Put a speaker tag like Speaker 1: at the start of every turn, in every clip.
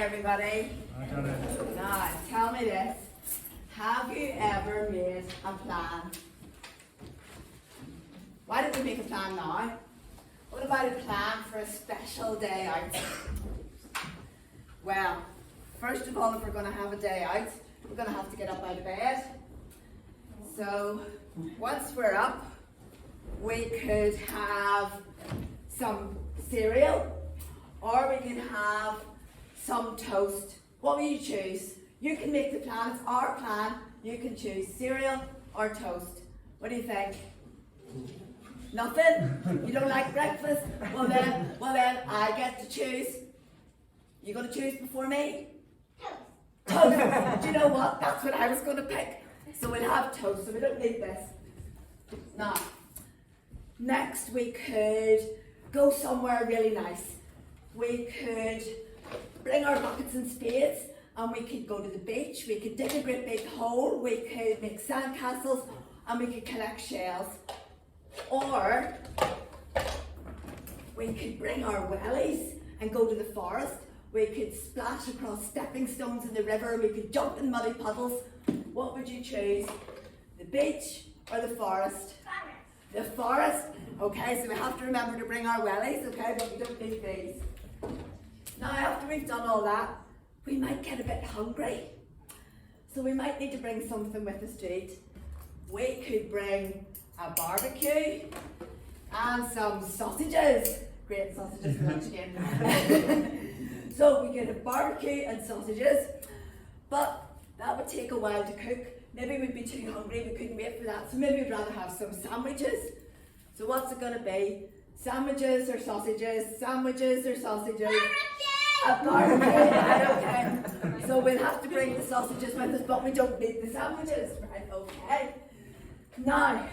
Speaker 1: everybody.
Speaker 2: Hi, Janice.
Speaker 1: Now, tell me this. Have you ever made a plan? Why don't we make a plan now? What about a plan for a special day out? Well, first of all, if we're going to have a day out, we're going to have to get up out of bed. So, once we're up, we could have some cereal, or we can have some toast. What will you choose? You can make the plan, it's our plan. You can choose cereal or toast. What do you think? Nothing? You don't like breakfast? Well then I get to choose. You gonna choose before me? Toast. Do you know what? That's what I was gonna pick. So we'll have toast, so we don't need this. Now, next we could go somewhere really nice. We could bring our buckets and spades and we could go to the beach. We could dig a great big hole. We could make sandcastles and we could collect shells. Or we could bring our wellies and go to the forest. We could splash across stepping stones in the river. We could jump in muddy puddles. What would you choose? The beach or the forest? The forest. Okay, so we have to remember to bring our wellies, okay, but we don't need these. Now, after we've done all that, we might get a bit hungry. So we might need to bring something with us to eat. We could bring a barbecue and some sausages. Great sausages for lunch again. So we could have barbecue and sausages, but that would take a while to cook. Maybe we'd be too hungry, we couldn't wait for that. So maybe we'd rather have some sandwiches. So what's it going to be? Sandwiches or sausages? Sandwiches or sausages? A barbecue, right, okay. So we'll have to bring the sausages with us, but we don't need the sandwiches, right, okay. Now,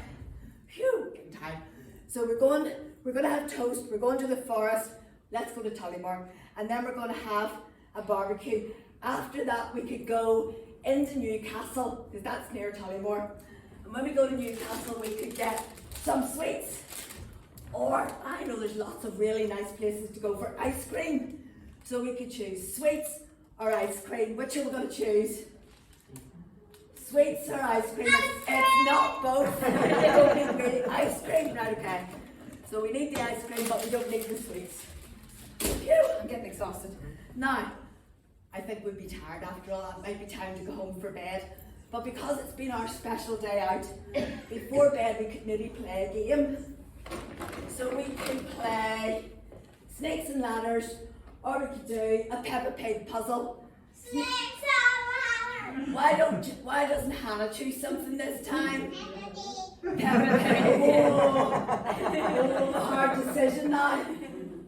Speaker 1: phew, getting tired. So we're going to have toast, we're going to the forest, let's go to Tullymore, and then we're going to have a barbecue. After that, we could go into Newcastle, because that's near Tullymore. And when we go to Newcastle, we could get some sweets. Or, I know there's lots of really nice places to go for ice cream. So we could choose sweets or ice cream. Which are we going to choose? Sweets or ice cream? It's not both. We don't need really ice cream. Right, okay. So we need the ice cream, but we don't need the sweets. Phew, I'm getting exhausted. Now, I think we'd be tired after all. It might be time to go home for bed. But because it's been our special day out, before bed we could maybe play a game. So we could play snakes and ladders, or we could do a Peppa Pig puzzle.
Speaker 3: Snakes and ladders.
Speaker 1: Why doesn't Hannah choose something this time?
Speaker 3: Peppa
Speaker 1: Peppa Pig. Oh, hard decision now.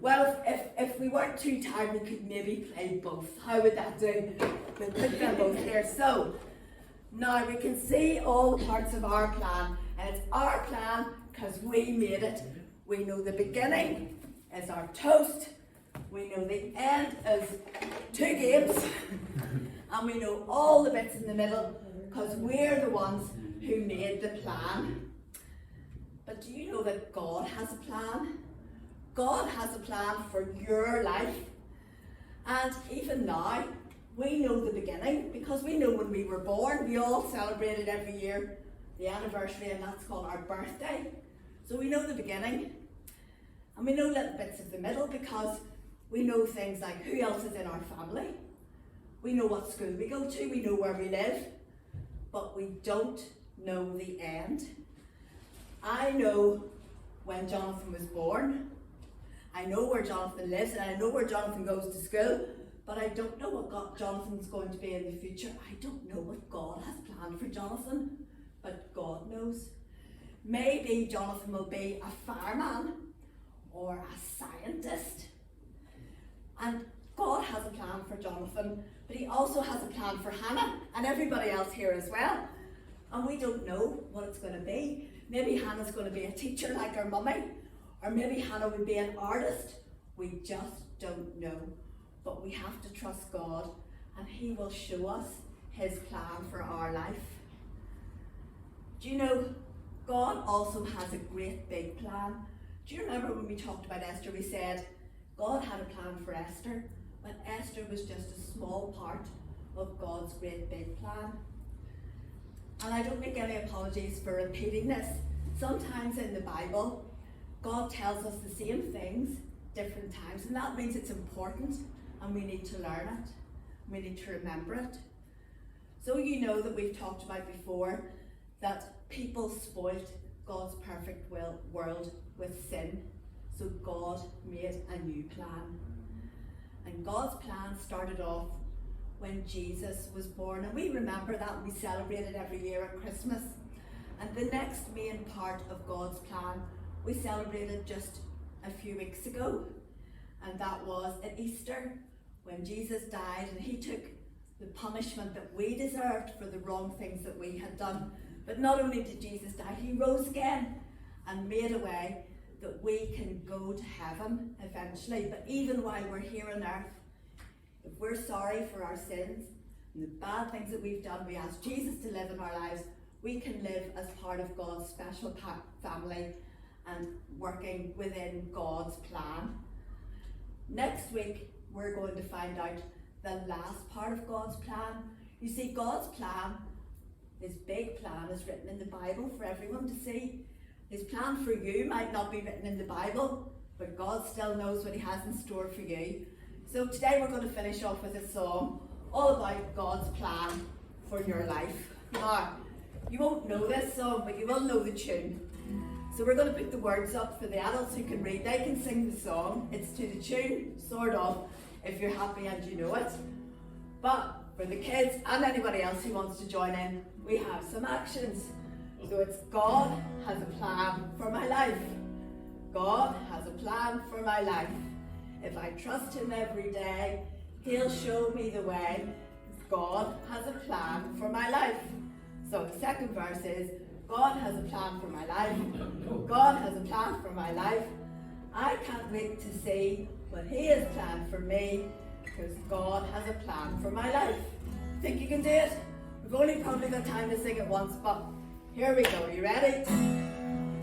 Speaker 1: Well, if we weren't too tired, we could maybe play both. How would that do? We'll put them both here. So, now we can see all the parts of our plan. And it's our plan because we made it. We know the beginning is our toast. We know the end is 2 games. And we know all the bits in the middle because we're the ones who made the plan. But do you know that God has a plan? God has a plan for your life. And even now, we know the beginning because we know when we were born. We all celebrate it every year, the anniversary, and that's called our birthday. So we know the beginning. And we know little bits of the middle because we know things like who else is in our family. We know what school we go to. We know where we live. But we don't know the end. I know when Jonathan was born. I know where Jonathan lives and I know where Jonathan goes to school, but I don't know what Jonathan's going to be in the future. I don't know what God has planned for Jonathan, but God knows. Maybe Jonathan will be a fireman or a scientist. And God has a plan for Jonathan, but he also has a plan for Hannah and everybody else here as well. And we don't know what it's going to be. Maybe Hannah's going to be a teacher like her mummy. Or maybe Hannah would be an artist. We just don't know. But we have to trust God and he will show us his plan for our life. Do you know, God also has a great big plan. Do you remember when we talked about Esther, we said God had a plan for Esther, when Esther was just a small part of God's great big plan. And I don't make any apologies for repeating this. Sometimes in the Bible, God tells us the same things different times, and that means it's important and we need to learn it. We need to remember it. So you know that we've talked about before that people spoilt God's perfect world with sin. So God made a new plan. And God's plan started off when Jesus was born. And we remember that, and we celebrate it every year at Christmas. And the next main part of God's plan, we celebrated just a few weeks ago. And that was at Easter, when Jesus died and he took the punishment that we deserved for the wrong things that we had done. But not only did Jesus die, he rose again and made a way that we can go to heaven eventually. But even while we're here on earth, if we're sorry for our sins and the bad things that we've done, we ask Jesus to live in our lives, we can live as part of God's special family and working within God's plan. Next week, we're going to find out the last part of God's plan. You see, God's plan, his big plan, is written in the Bible for everyone to see. His plan for you might not be written in the Bible, but God still knows what he has in store for you. So today we're going to finish off with a song all about God's plan for your life. Now, you won't know this song, but you will know the tune. So we're going to put the words up for the adults who can read. They can sing the song. It's to the tune, sort of, if you're happy and you know it. But for the kids and anybody else who wants to join in, we have some actions. So it's God has a plan for my life. God has a plan for my life. If I trust him every day, he'll show me the way. God has a plan for my life. So the second verse is, God has a plan for my life. God has a plan for my life. I can't wait to see what he has planned for me, because God has a plan for my life. Think you can do it? We've only probably got time to sing it once, but here we go. You ready?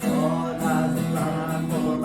Speaker 2: God has a plan for